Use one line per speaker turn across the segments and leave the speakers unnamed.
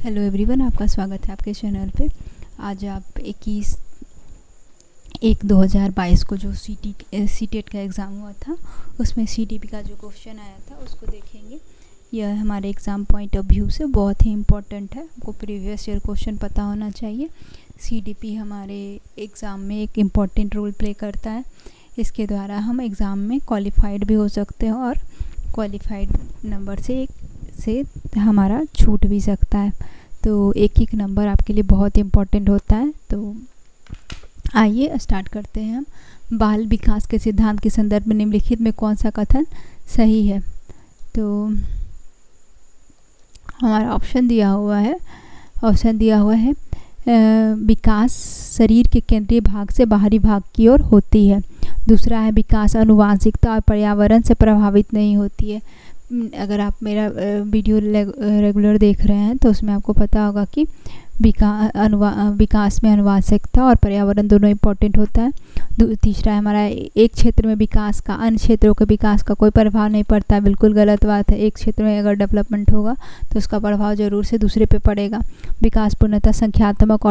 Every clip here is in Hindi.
हेलो एवरीवन, आपका स्वागत है आपके चैनल पे। आज आप 21/1/2022 को जो सीटेट का एग्ज़ाम हुआ था उसमें सीटीपी का जो क्वेश्चन आया था उसको देखेंगे। यह हमारे एग्ज़ाम पॉइंट ऑफ व्यू से बहुत ही इम्पोर्टेंट है। आपको प्रीवियस ईयर क्वेश्चन पता होना चाहिए। सीटीपी हमारे एग्ज़ाम में एक इम्पॉर्टेंट रोल प्ले करता है। इसके द्वारा हम एग्ज़ाम में क्वालिफाइड भी हो सकते हैं और क्वालिफाइड नंबर से हमारा छूट भी सकता है। तो एक एक नंबर आपके लिए बहुत इम्पोर्टेंट होता है। तो आइए स्टार्ट करते हैं हम। बाल विकास के सिद्धांत के संदर्भ में निम्नलिखित में कौन सा कथन सही है? तो हमारा ऑप्शन दिया हुआ है विकास शरीर के केंद्रीय भाग से बाहरी भाग की ओर होती है। दूसरा है विकास आनुवांशिकता और पर्यावरण से प्रभावित नहीं होती है। अगर आप मेरा वीडियो रेगुलर देख रहे हैं तो उसमें आपको पता होगा कि विकास में आनुवांशिकता और पर्यावरण दोनों इम्पोर्टेंट होता है। तीसरा है हमारा एक क्षेत्र में विकास का अन्य क्षेत्रों के विकास का कोई प्रभाव नहीं पड़ता है। बिल्कुल गलत बात है। एक क्षेत्र में अगर डेवलपमेंट होगा तो उसका प्रभाव जरूर से दूसरे पे पड़ेगा। विकास पूर्णतः संख्यात्मक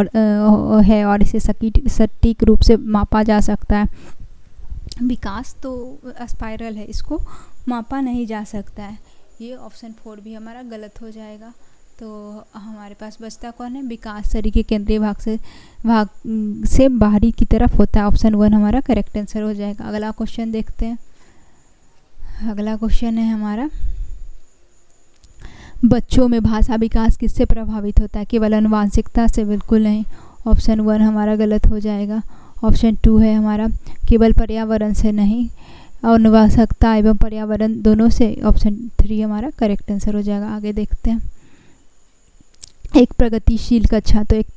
है और इसे सटीक रूप से मापा जा सकता है। विकास तो स्पाइरल है, इसको मापा नहीं जा सकता है। ये ऑप्शन 4 भी हमारा गलत हो जाएगा। तो हमारे पास बचता कौन है? विकास शरीर के केंद्रीय भाग से बाहरी की तरफ होता है। ऑप्शन 1 हमारा करेक्ट आंसर हो जाएगा। अगला क्वेश्चन देखते हैं। अगला क्वेश्चन है हमारा, बच्चों में भाषा विकास किससे प्रभावित होता है? केवल आनुवांशिकता से? बिल्कुल नहीं। ऑप्शन 1 हमारा गलत हो जाएगा। ऑप्शन 2 है हमारा केवल पर्यावरण से नहीं, आनुवांशिकता एवं पर्यावरण दोनों से। ऑप्शन 3 हमारा करेक्ट आंसर हो जाएगा। आगे देखते हैं। एक प्रगतिशील कक्षा, तो एक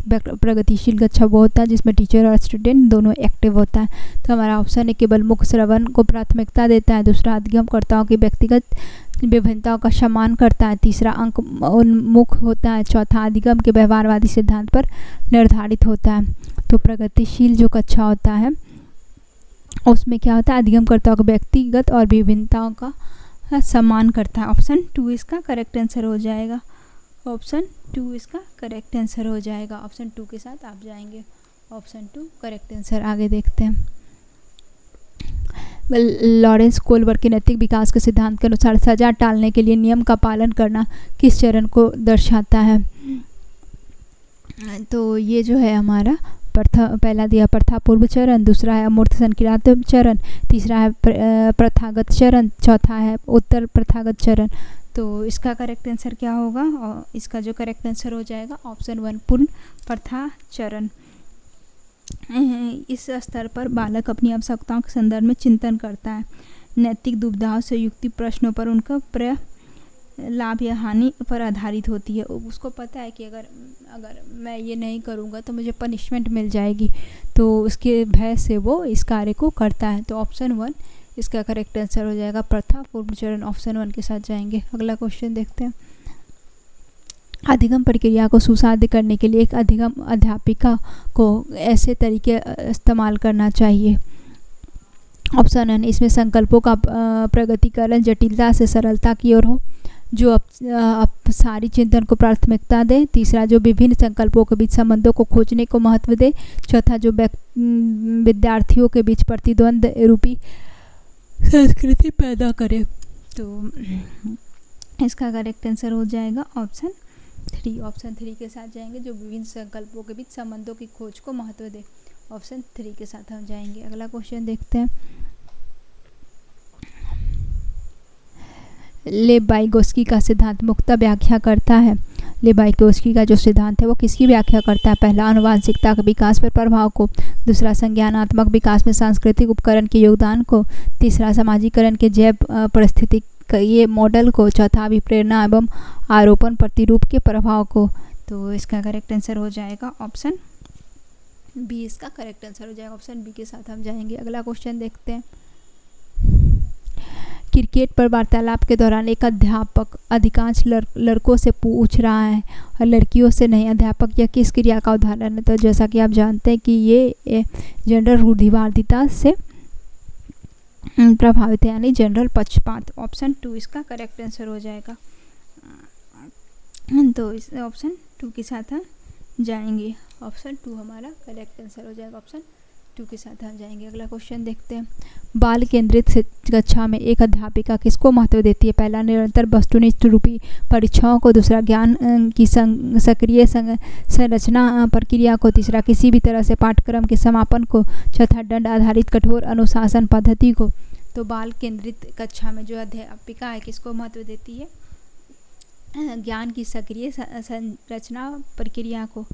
प्रगतिशील कक्षा वो होता है जिसमें टीचर और स्टूडेंट दोनों एक्टिव होता है। तो हमारा ऑप्शन है केवल मुख्य श्रवण को प्राथमिकता देता है। दूसरा अधिगमकर्ताओं की व्यक्तिगत विभिन्नताओं का सम्मान करता है। तीसरा अंक उन्मुख होता है। चौथा अधिगम के व्यवहारवादी सिद्धांत पर निर्धारित होता है। तो प्रगतिशील जो कक्षा होता है उसमें क्या होता है? अधिगमकर्ताओं को व्यक्तिगत और विभिन्नताओं का सम्मान करता है। ऑप्शन 2 इसका करेक्ट आंसर हो जाएगा। ऑप्शन 2 इसका करेक्ट आंसर हो जाएगा। ऑप्शन 2 के साथ आप जाएंगे। Option 2 correct answer. आगे देखते हैं। लॉरेंस कोलबर्ग के नैतिक विकास के सिद्धांत के अनुसार सजा टालने के लिए नियम का पालन करना किस चरण को दर्शाता है? तो ये जो है हमारा पहला दिया प्रथापूर्व चरण, दूसरा है अमूर्त संक्रियात्मक चरण, तीसरा है प्रथागत चरण, चौथा है उत्तर प्रथागत चरण। तो इसका करेक्ट आंसर क्या होगा? और इसका जो करेक्ट आंसर हो जाएगा ऑप्शन 1 पूर्ण प्रथा चरण। इस स्तर पर बालक अपनी आवश्यकताओं के संदर्भ में चिंतन करता है। नैतिक दुविधाओं से युक्ति प्रश्नों पर उनका लाभ या हानि पर आधारित होती है। उसको पता है कि अगर मैं ये नहीं करूँगा तो मुझे पनिशमेंट मिल जाएगी, तो उसके भय से वो इस कार्य को करता है। तो ऑप्शन 1 इसका करेक्ट आंसर हो जाएगा। प्रथा पूर्व चरण ऑप्शन 1 के साथ जाएंगे। अगला क्वेश्चन देखते हैं। अधिगम प्रक्रिया को सुसाध्य करने के लिए एक अधिगम अध्यापिका को ऐसे तरीके इस्तेमाल करना चाहिए। ऑप्शन 1 इसमें संकल्पों का प्रगतिकरण जटिलता से सरलता की ओर हो, जो अब सारी चिंतन को प्राथमिकता दे। तीसरा जो विभिन्न संकल्पों के बीच संबंधों को खोजने को महत्व दे। चौथा जो विद्यार्थियों के बीच प्रतिद्वंद रूपी संस्कृति पैदा करे। तो इसका करेक्ट आंसर हो जाएगा ऑप्शन 3। ऑप्शन 3 के साथ जाएंगे, जो विभिन्न संकल्पों के बीच संबंधों की खोज को महत्व दे। ऑप्शन 3 के साथ हम जाएंगे। अगला क्वेश्चन देखते हैं। लेब-वाइगोत्स्की का सिद्धांत मुख्यतः व्याख्या करता है। लेब-वाइगोत्स्की का जो सिद्धांत है वो किसकी व्याख्या करता है? पहला आनुवांशिकता के विकास पर प्रभाव को, दूसरा संज्ञानात्मक विकास में सांस्कृतिक उपकरण के योगदान को, तीसरा समाजीकरण के जैव परिस्थिति ये मॉडल को, चौथा अभिप्रेरणा एवं आरोपण प्रतिरूप के प्रभाव को। तो इसका करेक्ट आंसर हो जाएगा ऑप्शन बी। इसका करेक्ट आंसर हो जाएगा। ऑप्शन बी के साथ हम जाएंगे। अगला क्वेश्चन देखते हैं। क्रिकेट पर वार्तालाप के दौरान एक अध्यापक अधिकांश लड़कों से पूछ रहा है और लड़कियों से नहीं। अध्यापक यह किस क्रिया का उदाहरण है? तो जैसा कि आप जानते हैं कि ये जेंडर रूढ़िवादिता से प्रभावित है, यानी जनरल पक्षपात। ऑप्शन 2 इसका करेक्ट आंसर हो जाएगा। तो इस ऑप्शन 2 के साथ हम जाएंगे। ऑप्शन 2 हमारा करेक्ट आंसर हो जाएगा। ऑप्शन 2 के साथ हम जाएंगे। अगला क्वेश्चन देखते हैं। बाल केंद्रित कक्षा में एक अध्यापिका किसको महत्व देती है? पहला, निरंतर वस्तुनिष्ठ रूपी परीक्षाओं को। दूसरा, ज्ञान की सक्रिय संरचना प्रक्रिया को। तीसरा, किसी भी तरह से पाठ्यक्रम के समापन को। चौथा, दंड आधारित कठोर अनुशासन पद्धति को। तो बाल केंद्रित कक्षा में जो अध्यापिका है किसको महत्व देती है? ज्ञान की सक्रिय संरचना प्रक्रिया को।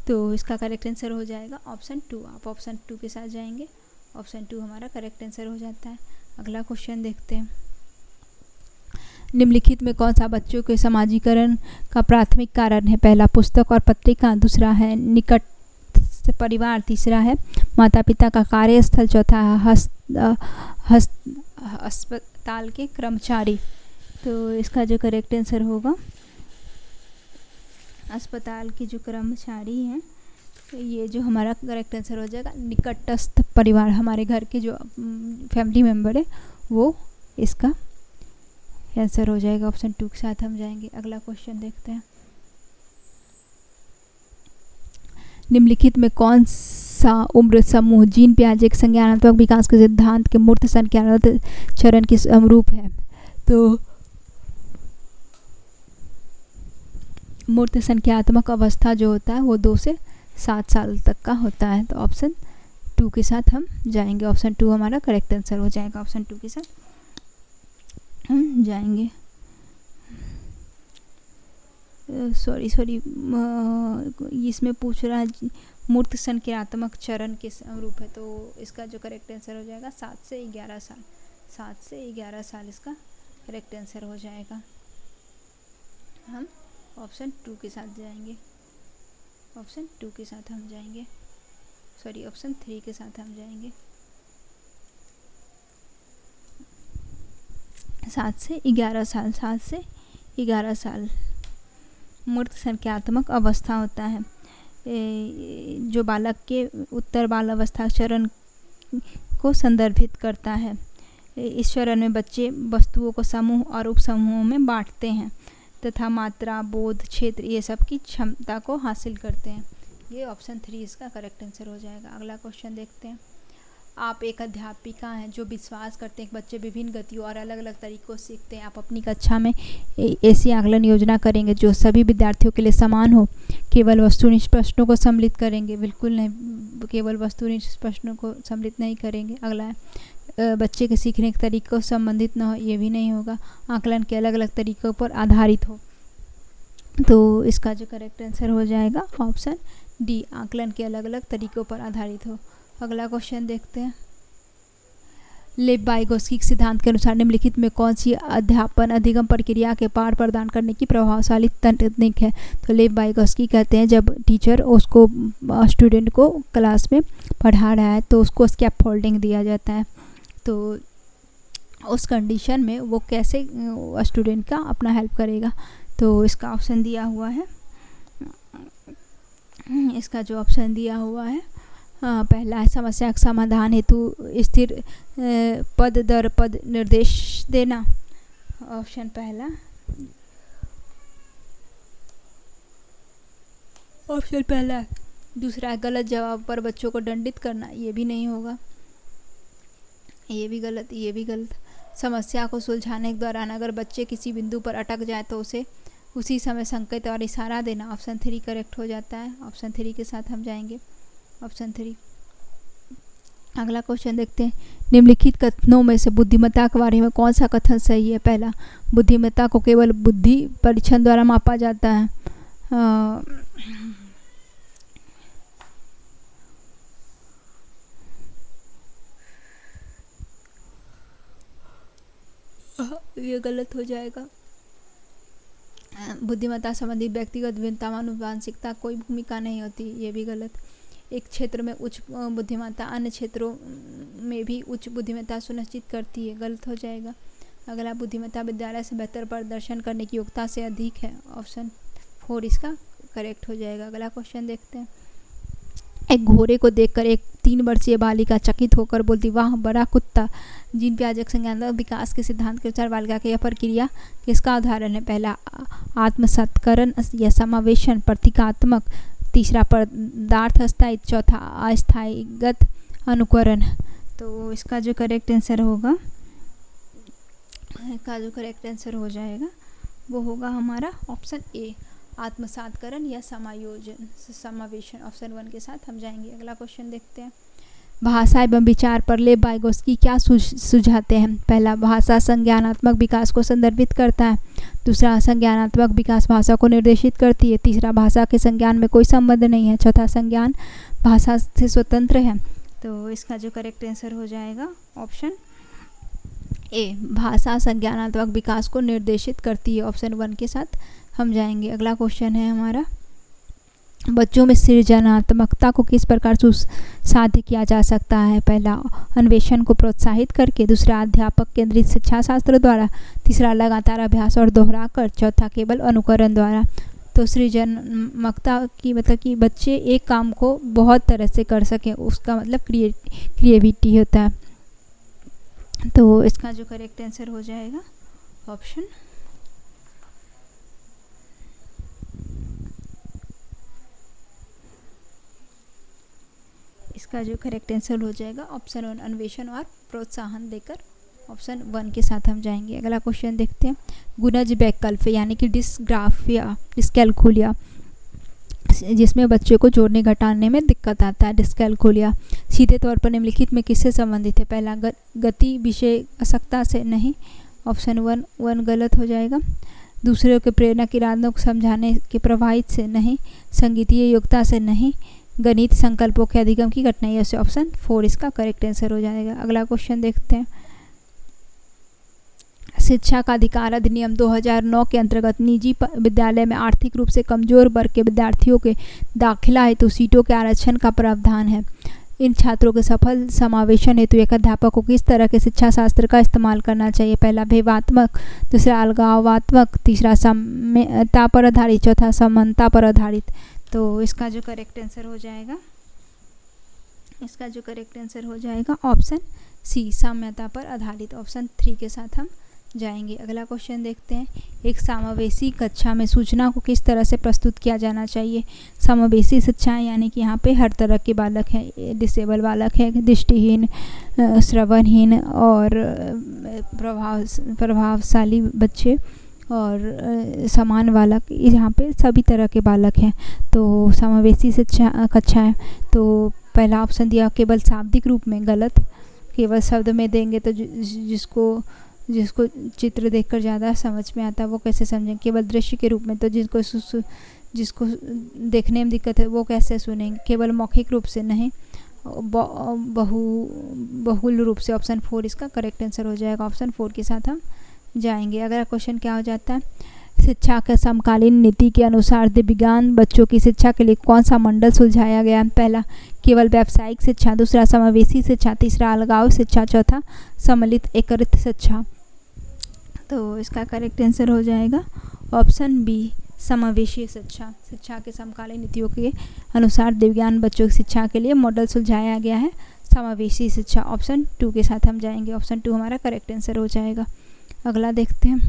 तो इसका करेक्ट आंसर हो जाएगा ऑप्शन 2। आप ऑप्शन 2 के साथ जाएंगे। ऑप्शन 2 हमारा करेक्ट आंसर हो जाता है। अगला क्वेश्चन देखते हैं। निम्नलिखित में कौन सा बच्चों के समाजीकरण का प्राथमिक कारण है? पहला, पुस्तक और पत्रिका। दूसरा है निकट परिवार। तीसरा है माता पिता का कार्यस्थल। चौथा है अस्पताल के कर्मचारी। तो इसका जो करेक्ट आंसर होगा, अस्पताल के जो कर्मचारी हैं, तो ये जो हमारा करेक्ट आंसर हो जाएगा। निकटस्थ परिवार, हमारे घर के जो फैमिली मेम्बर है वो इसका आंसर हो जाएगा। ऑप्शन 2 के साथ हम जाएंगे। अगला क्वेश्चन देखते हैं। निम्नलिखित में कौन सा उम्र समूह जीन पियाजे के संज्ञानात्मक विकास के सिद्धांत के मूर्त संज्ञानात्मक चरण के अनुरूप है? तो मूर्त संख्यात्मक अवस्था जो होता है वो 2 से 7 साल तक का होता है। तो ऑप्शन 2 के साथ हम जाएंगे। ऑप्शन 2 हमारा करेक्ट आंसर हो जाएगा। ऑप्शन 2 के साथ हम जाएंगे। सॉरी इसमें पूछ रहा है मूर्त संख्यात्मक चरण के अनुरूप है। तो इसका जो करेक्ट आंसर हो जाएगा 7 से 11 साल। 7 से 11 साल इसका करेक्ट आंसर हो जाएगा। हम ऑप्शन 2 के साथ जाएंगे। ऑप्शन 2 के साथ हम जाएंगे। ऑप्शन 3 के साथ हम जाएंगे। 7 से 11 साल। 7 से 11 साल मूर्त संख्यात्मक अवस्था होता है, जो बालक के उत्तर बाल अवस्था चरण को संदर्भित करता है। इस चरण में बच्चे वस्तुओं को समूह और उपसमूहों में बांटते हैं तथा मात्रा, बोध, क्षेत्र ये सब की क्षमता को हासिल करते हैं। ये ऑप्शन 3 इसका करेक्ट आंसर हो जाएगा। अगला क्वेश्चन देखते हैं। आप एक अध्यापिका हैं जो विश्वास करते हैं कि बच्चे विभिन्न गतियों और अलग अलग तरीकों से सीखते हैं। आप अपनी कक्षा में ऐसी आकलन योजना करेंगे जो सभी विद्यार्थियों के लिए समान हो। केवल वस्तुनिष्ठ प्रश्नों को सम्मिलित करेंगे? बिल्कुल नहीं, केवल वस्तुनिष्ठ प्रश्नों को सम्मिलित नहीं करेंगे। अगला है बच्चे के सीखने के तरीकों से संबंधित न हो, ये भी नहीं होगा। आकलन के अलग अलग तरीकों पर आधारित हो। तो इसका जो करेक्ट आंसर हो जाएगा ऑप्शन डी, आकलन के अलग अलग तरीकों पर आधारित हो। अगला क्वेश्चन देखते हैं। लेव-वाइगोत्स्की के सिद्धांत के अनुसार निम्नलिखित में कौन सी अध्यापन अधिगम प्रक्रिया के पार प्रदान करने की प्रभावशाली तकनीक है? तो लेव-वाइगोत्स्की कहते हैं जब टीचर उसको स्टूडेंट को क्लास में पढ़ा रहा है तो उसको स्कैफोल्डिंग दिया जाता है। तो उस कंडीशन में वो कैसे स्टूडेंट का अपना हेल्प करेगा? तो इसका ऑप्शन दिया हुआ है। इसका जो ऑप्शन दिया हुआ है पहला है समस्या का समाधान हेतु स्थिर पद दर पद निर्देश देना। ऑप्शन पहला। ऑप्शन पहला। दूसरा है गलत जवाब पर बच्चों को दंडित करना। ये भी नहीं होगा, ये भी गलत, ये भी गलत। समस्या को सुलझाने के दौरान अगर बच्चे किसी बिंदु पर अटक जाए तो उसे उसी समय संकेत और इशारा देना। ऑप्शन 3 करेक्ट हो जाता है। ऑप्शन 3 के साथ हम जाएंगे। ऑप्शन 3। अगला क्वेश्चन देखते हैं। निम्नलिखित कथनों में से बुद्धिमत्ता के बारे में कौन सा कथन सही है? पहला, बुद्धिमत्ता को केवल बुद्धि परीक्षण द्वारा मापा जाता है। ये गलत हो जाएगा। बुद्धिमत्ता संबंधी व्यक्तिगत भिन्नता में आनुवांशिकता कोई भूमिका नहीं होती। ये भी गलत। एक क्षेत्र में उच्च बुद्धिमत्ता अन्य क्षेत्रों में भी उच्च बुद्धिमत्ता सुनिश्चित करती है। गलत हो जाएगा। अगला, बुद्धिमत्ता विद्यालय से बेहतर प्रदर्शन करने की योग्यता से अधिक है। ऑप्शन 4 इसका करेक्ट हो जाएगा। अगला क्वेश्चन देखते हैं। एक घोड़े को देखकर एक 3 वर्षीय बालिका चकित होकर बोलती, वाह बड़ा कुत्ता। जीन पियाजे संज्ञानात्मक विकास के सिद्धांत के अनुसार बालिका की यह प्रक्रिया किसका उदाहरण है? पहला आत्मसत्करण या समावेशन प्रतीकात्मक, तीसरा पदार्थ स्थायित्व, चौथा अस्थायीगत अनुकरण। तो इसका जो करेक्ट आंसर हो जाएगा वो होगा हमारा ऑप्शन ए, आत्मसात्करण या समावेशन। ऑप्शन 1 के साथ हम जाएंगे। अगला क्वेश्चन देखते हैं। भाषा एवं विचार पर लेव वाइगोत्स्की क्या सुझाते हैं? पहला, भाषा संज्ञानात्मक विकास को संदर्भित करता है। दूसरा, संज्ञानात्मक विकास भाषा को निर्देशित करती है। तीसरा, भाषा के संज्ञान में कोई संबंध नहीं है। चौथा, संज्ञान भाषा से स्वतंत्र है। तो इसका जो करेक्ट आंसर हो जाएगा ऑप्शन ए, भाषा संज्ञानात्मक विकास को निर्देशित करती है। ऑप्शन 1 के साथ हम जाएंगे। अगला क्वेश्चन है हमारा, बच्चों में सृजनात्मकता को किस प्रकार सुसाध्य किया जा सकता है? पहला, अन्वेषण को प्रोत्साहित करके। दूसरा, अध्यापक केंद्रित शिक्षा शास्त्र द्वारा। तीसरा, लगातार अभ्यास और दोहरा कर। चौथा, केवल अनुकरण द्वारा। तो सृजनात्मकता की मतलब कि बच्चे एक काम को बहुत तरह से कर सकें, उसका मतलब क्रिएटिविटी होता है। तो इसका जो करेक्ट आंसर हो जाएगा ऑप्शन ऑप्शन 1, अन्वेषण और प्रोत्साहन देकर। ऑप्शन 1 के साथ हम जाएंगे। अगला क्वेश्चन देखते हैं। गुणज वैकल्प यानी कि डिस्कैलकुलिया, जिसमें बच्चे को जोड़ने घटाने में दिक्कत आता है, डिस्कैलकुलिया सीधे तौर पर निम्नलिखित में किससे संबंधित है? पहला, गति विषयकता से नहीं। ऑप्शन 1 गलत हो जाएगा। दूसरों के प्रेरणा की इरादों को समझाने के प्रभावित से नहीं। संगीतीय योग्यता से नहीं। गणित संकल्पों के अधिगम की कठिनाइयों से। ऑप्शन 4 इसका करेक्ट आंसर हो जाएगा। अगला क्वेश्चन देखते हैं। शिक्षा का अधिकार अधिनियम 2009 के अंतर्गत निजी विद्यालय में आर्थिक रूप से कमजोर वर्ग के विद्यार्थियों के दाखिला हेतु सीटों के आरक्षण का प्रावधान है। इन छात्रों के सफल समावेशन हेतु एक अध्यापक को किस तरह के शिक्षा शास्त्र का इस्तेमाल करना चाहिए? पहला, भेदात्मक। दूसरा, अलगावात्मक। तीसरा, साम्यता पर आधारित। चौथा, समानता पर आधारित। तो इसका जो करेक्ट आंसर हो जाएगा ऑप्शन सी, साम्यता पर आधारित। ऑप्शन 3 के साथ हम जाएंगे। अगला क्वेश्चन देखते हैं। एक समावेशी कक्षा में सूचना को किस तरह से प्रस्तुत किया जाना चाहिए? समावेशी शिक्षा यानी कि यहाँ पे हर तरह के बालक हैं, डिसेबल बालक हैं, दृष्टिहीन, श्रवणहीन और प्रभावशाली बच्चे और समान बालक, यहाँ पे सभी तरह के बालक हैं। तो समावेशी शिक्षा कक्षा है। तो पहला ऑप्शन दिया केवल शाब्दिक रूप में, गलत। केवल शब्द में देंगे तो जिसको चित्र देखकर ज़्यादा समझ में आता है वो कैसे समझेंगे? केवल दृश्य के रूप में तो जिसको देखने में दिक्कत है वो कैसे सुनेंगे? केवल मौखिक रूप से नहीं, बहुल रूप से। ऑप्शन 4 इसका करेक्ट आंसर हो जाएगा। ऑप्शन 4 के साथ हम जाएंगे। अगला क्वेश्चन क्या हो जाता है? शिक्षा के समकालीन नीति के अनुसार दिव्यांग बच्चों की शिक्षा के लिए कौन सा मंडल सुलझाया गया? पहला, केवल व्यावसायिक शिक्षा। दूसरा, समावेशी शिक्षा। तीसरा, अलगाव शिक्षा। चौथा, सम्मिलित एकीकृत शिक्षा। तो इसका करेक्ट आंसर हो जाएगा ऑप्शन बी, समावेशी शिक्षा। शिक्षा के समकालीन नीतियों के अनुसार दिव्यांग बच्चों की शिक्षा के लिए मॉडल सुलझाया गया है समावेशी शिक्षा। ऑप्शन 2 के साथ हम जाएंगे। ऑप्शन 2 हमारा करेक्ट आंसर हो जाएगा। अगला देखते हैं।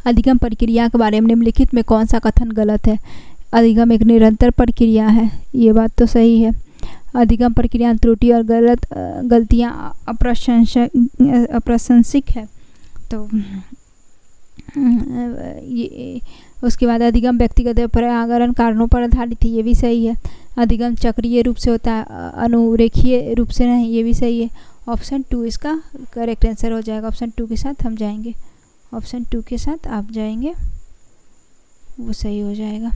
अधिगम प्रक्रिया के बारे में निम्नलिखित में कौन सा कथन गलत है? अधिगम एक निरंतर प्रक्रिया है, ये बात तो सही है। अधिगम प्रक्रिया त्रुटि और गलतियाँ अप्रशंसिक है। तो ये उसके बाद अधिगम व्यक्तिगत पर्यावरण कारणों पर आधारित है, ये भी सही है। अधिगम चक्रीय रूप से होता है, अनुरेखीय रूप से नहीं, ये भी सही है। ऑप्शन 2 इसका करेक्ट आंसर हो जाएगा। ऑप्शन 2 के साथ हम जाएंगे। ऑप्शन 2 के साथ आप जाएंगे, वो सही हो जाएगा।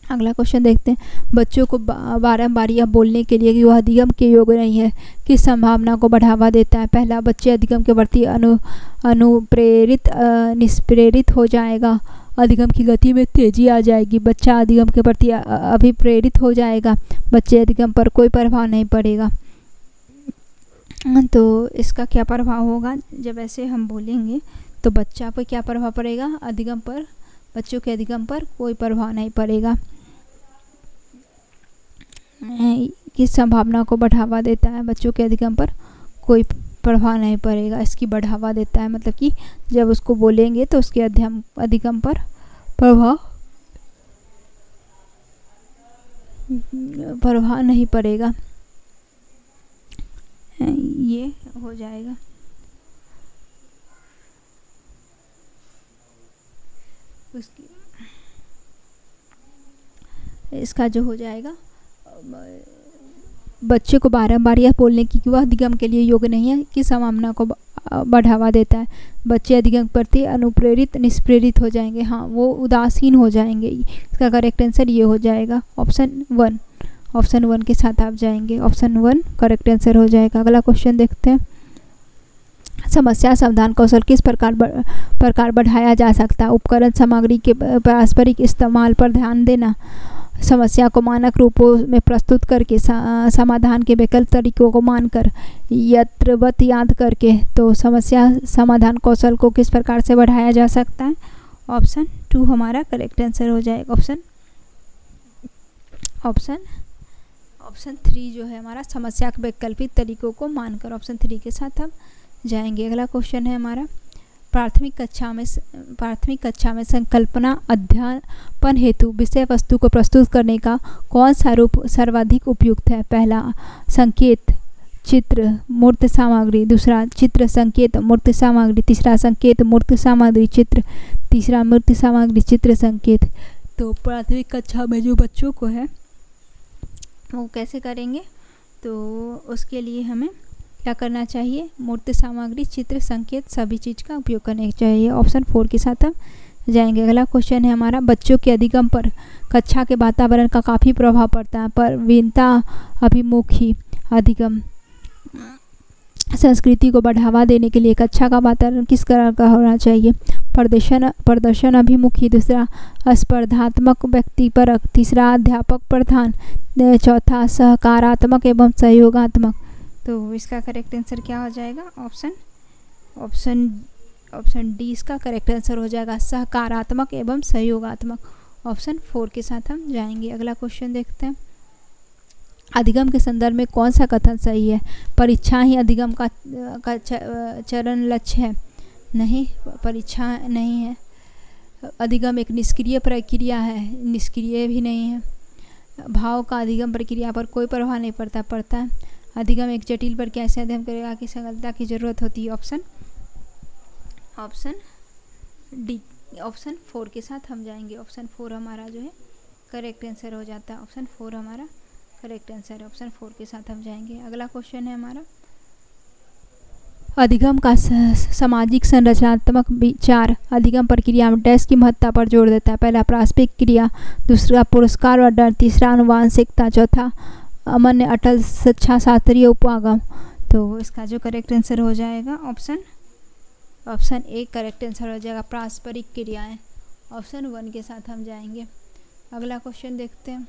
अगला क्वेश्चन देखते हैं। बच्चों को बारंबार यह बोलने के लिए कि वह अधिगम के योग्य नहीं है किस संभावना को बढ़ावा देता है? पहला, बच्चे अधिगम के प्रति अनुप्रेरित निष्प्रेरित हो जाएगा। अधिगम की गति में तेजी आ जाएगी। बच्चा अधिगम के प्रति अभिप्रेरित हो जाएगा। बच्चे अधिगम पर कोई प्रभाव नहीं पड़ेगा। तो इसका क्या प्रभाव होगा? जब ऐसे हम बोलेंगे तो बच्चा पर क्या प्रभाव पड़ेगा? अधिगम पर, बच्चों के अधिगम पर कोई प्रभाव नहीं पड़ेगा। किस संभावना को बढ़ावा देता है? बच्चों के अधिगम पर कोई प्रभाव नहीं पड़ेगा। इसकी बढ़ावा देता है मतलब कि जब उसको बोलेंगे तो उसके अधिगम पर प्रभाव नहीं पड़ेगा। ये हो जाएगा। इसका जो हो जाएगा, बच्चे को बारंबार यह बोलने की कि वह अधिगम के लिए योग्य नहीं है कि संभावना को बढ़ावा देता है। बच्चे अधिगम प्रति अनुप्रेरित निष्प्रेरित हो जाएंगे। हाँ, वो उदासीन हो जाएंगे। इसका करेक्ट आंसर ये हो जाएगा ऑप्शन 1। ऑप्शन 1 के साथ आप जाएंगे। ऑप्शन 1 करेक्ट आंसर हो जाएगा। अगला क्वेश्चन देखते हैं। समस्या समाधान कौशल किस प्रकार बढ़ाया जा सकता है? उपकरण सामग्री के पारस्परिक इस्तेमाल पर ध्यान देना, समस्या को मानक रूपों में प्रस्तुत करके, समाधान के वैकल्पिक तरीकों को मानकर, यत्रवत याद करके। तो समस्या समाधान कौशल को किस प्रकार से बढ़ाया जा सकता है? ऑप्शन 2 हमारा करेक्ट आंसर हो जाएगा। ऑप्शन 3 जो है हमारा, समस्या के वैकल्पिक तरीकों को मानकर। ऑप्शन 3 के साथ हम जाएंगे। अगला क्वेश्चन है हमारा, प्राथमिक कक्षा में संकल्पना अध्यापन हेतु विषय वस्तु को प्रस्तुत करने का कौन सा रूप सर्वाधिक उपयुक्त है? पहला, संकेत चित्र मूर्त सामग्री। दूसरा, चित्र संकेत मूर्त सामग्री। तीसरा, संकेत मूर्त सामग्री चित्र। तीसरा, मूर्त सामग्री चित्र संकेत। तो प्राथमिक कक्षा में जो बच्चों को है वो कैसे करेंगे? तो उसके लिए हमें क्या करना चाहिए? मूर्त सामग्री चित्र संकेत सभी चीज़ का उपयोग करने चाहिए। ऑप्शन 4 के साथ हम जाएंगे। अगला क्वेश्चन है हमारा, बच्चों के अधिगम पर कक्षा के वातावरण का काफ़ी प्रभाव पड़ता है। प्रवीणता अभिमुखी अधिगम संस्कृति को बढ़ावा देने के लिए कक्षा का वातावरण किस तरह का होना चाहिए? प्रदर्शन अभिमुखी। दूसरा, स्पर्धात्मक व्यक्तिपरक। तीसरा, अध्यापक प्रधान। चौथा, सहकारात्मक एवं सहयोगात्मक। तो इसका करेक्ट आंसर क्या हो जाएगा? ऑप्शन डी इसका करेक्ट आंसर हो जाएगा, सकारात्मक एवं सहयोगात्मक। ऑप्शन 4 के साथ हम जाएंगे। अगला क्वेश्चन देखते हैं, अधिगम के संदर्भ में कौन सा कथन सही है? परीक्षा ही अधिगम का चरण लक्ष्य है? नहीं, परीक्षा नहीं है। अधिगम एक निष्क्रिय प्रक्रिया है? निष्क्रिय भी नहीं है। भाव का अधिगम प्रक्रिया पर कोई प्रभाव नहीं पड़ता है। अधिगम एक जटिल प्रक्रिया से अध्ययन करेगा कि सरलता की जरूरत होती है। ऑप्शन डी, ऑप्शन 4 के साथ हम जाएंगे। ऑप्शन 4 हमारा जो है करेक्ट आंसर हो जाता है। ऑप्शन 4 हमारा करेक्ट आंसर है। ऑप्शन 4 के साथ हम जाएंगे। अगला क्वेश्चन है हमारा, अधिगम का सामाजिक संरचनात्मक विचार अधिगम प्रक्रिया में डैश की महत्ता पर जोर देता है? पहला, प्रारंभिक क्रिया। दूसरा, पुरस्कार और दंड। तीसरा, आनुवांशिकता। चौथा, अमन्य अटल शिक्षा शास्त्रीय उपागम। तो इसका जो करेक्ट आंसर हो जाएगा ऑप्शन ए करेक्ट आंसर हो जाएगा, पारस्परिक क्रियाएं। ऑप्शन 1 के साथ हम जाएंगे। अगला क्वेश्चन देखते हैं,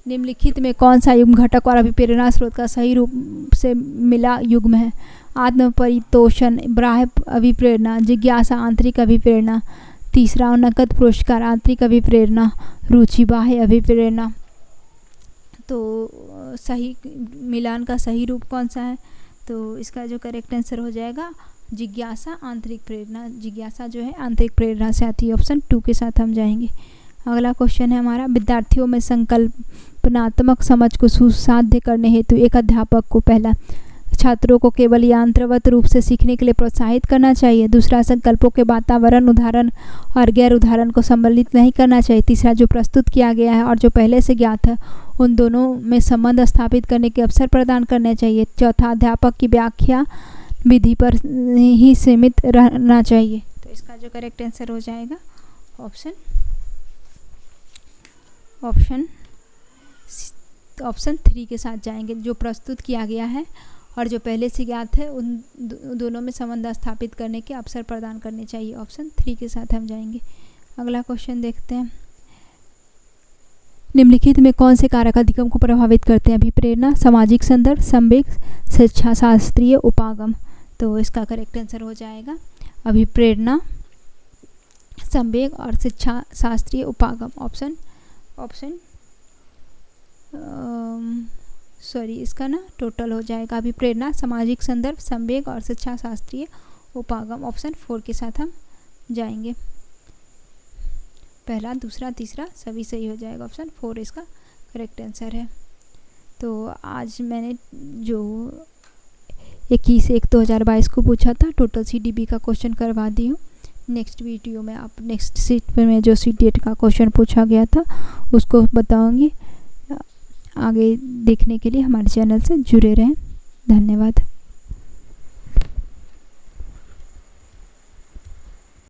निम्नलिखित में कौन सा युग्म घटक और अभिप्रेरणा स्रोत का सही रूप से मिला युग्म है? आत्म परितोषण, बाह्य अभिप्रेरणा, जिज्ञासा आंतरिक अभिप्रेरणा। तीसरा, नकद पुरस्कार आंतरिक अभिप्रेरणा, रुचि बाह्य अभिप्रेरणा। तो सही मिलान का सही रूप कौन सा है? तो इसका जो करेक्ट आंसर हो जाएगा जिज्ञासा आंतरिक प्रेरणा। जिज्ञासा जो है आंतरिक प्रेरणा से आती है। ऑप्शन 2 के साथ हम जाएंगे। अगला क्वेश्चन है हमारा, विद्यार्थियों में संकल्पनात्मक समझ को सुसाध्य करने हेतु एक अध्यापक को पहला, छात्रों को केवल यंत्रवत रूप से सीखने के लिए प्रोत्साहित करना चाहिए। दूसरा, संकल्पों के वातावरण उदाहरण और गैर उदाहरण को सम्मिलित नहीं करना चाहिए। तीसरा, जो प्रस्तुत किया गया है और जो पहले से ज्ञात है उन दोनों में संबंध स्थापित करने के अवसर प्रदान करने चाहिए। चौथा, अध्यापक की व्याख्या विधि पर ही सीमित रहना चाहिए। तो इसका जो करेक्ट आंसर हो जाएगा ऑप्शन 3 के साथ जाएंगे। जो प्रस्तुत किया गया है और जो पहले से ज्ञात है उन दोनों में संबंध स्थापित करने के अवसर प्रदान करने चाहिए। ऑप्शन 3 के साथ हम जाएंगे। अगला क्वेश्चन देखते हैं, निम्नलिखित में कौन से कारक अधिगम को प्रभावित करते हैं? अभिप्रेरणा, सामाजिक संदर्भ, संवेग, शिक्षा शास्त्रीय उपागम। तो इसका करेक्ट आंसर हो जाएगा अभिप्रेरणा, संवेग और शिक्षा शास्त्रीय उपागम। ऑप्शन सॉरी इसका ना टोटल हो जाएगा अभी प्रेरणा, सामाजिक संदर्भ, संवेग और शिक्षा शास्त्रीय उपागम। ऑप्शन 4 के साथ हम जाएंगे। पहला, दूसरा, तीसरा सभी सही हो जाएगा। ऑप्शन 4 इसका करेक्ट आंसर है। तो आज मैंने जो 21/1/2022 को पूछा था टोटल CDB का क्वेश्चन करवा दी हूँ। नेक्स्ट वीडियो में आप नेक्स्ट सीट में जो CTET का क्वेश्चन पूछा गया था उसको बताऊंगी। आगे देखने के लिए हमारे चैनल से जुड़े रहें। धन्यवाद।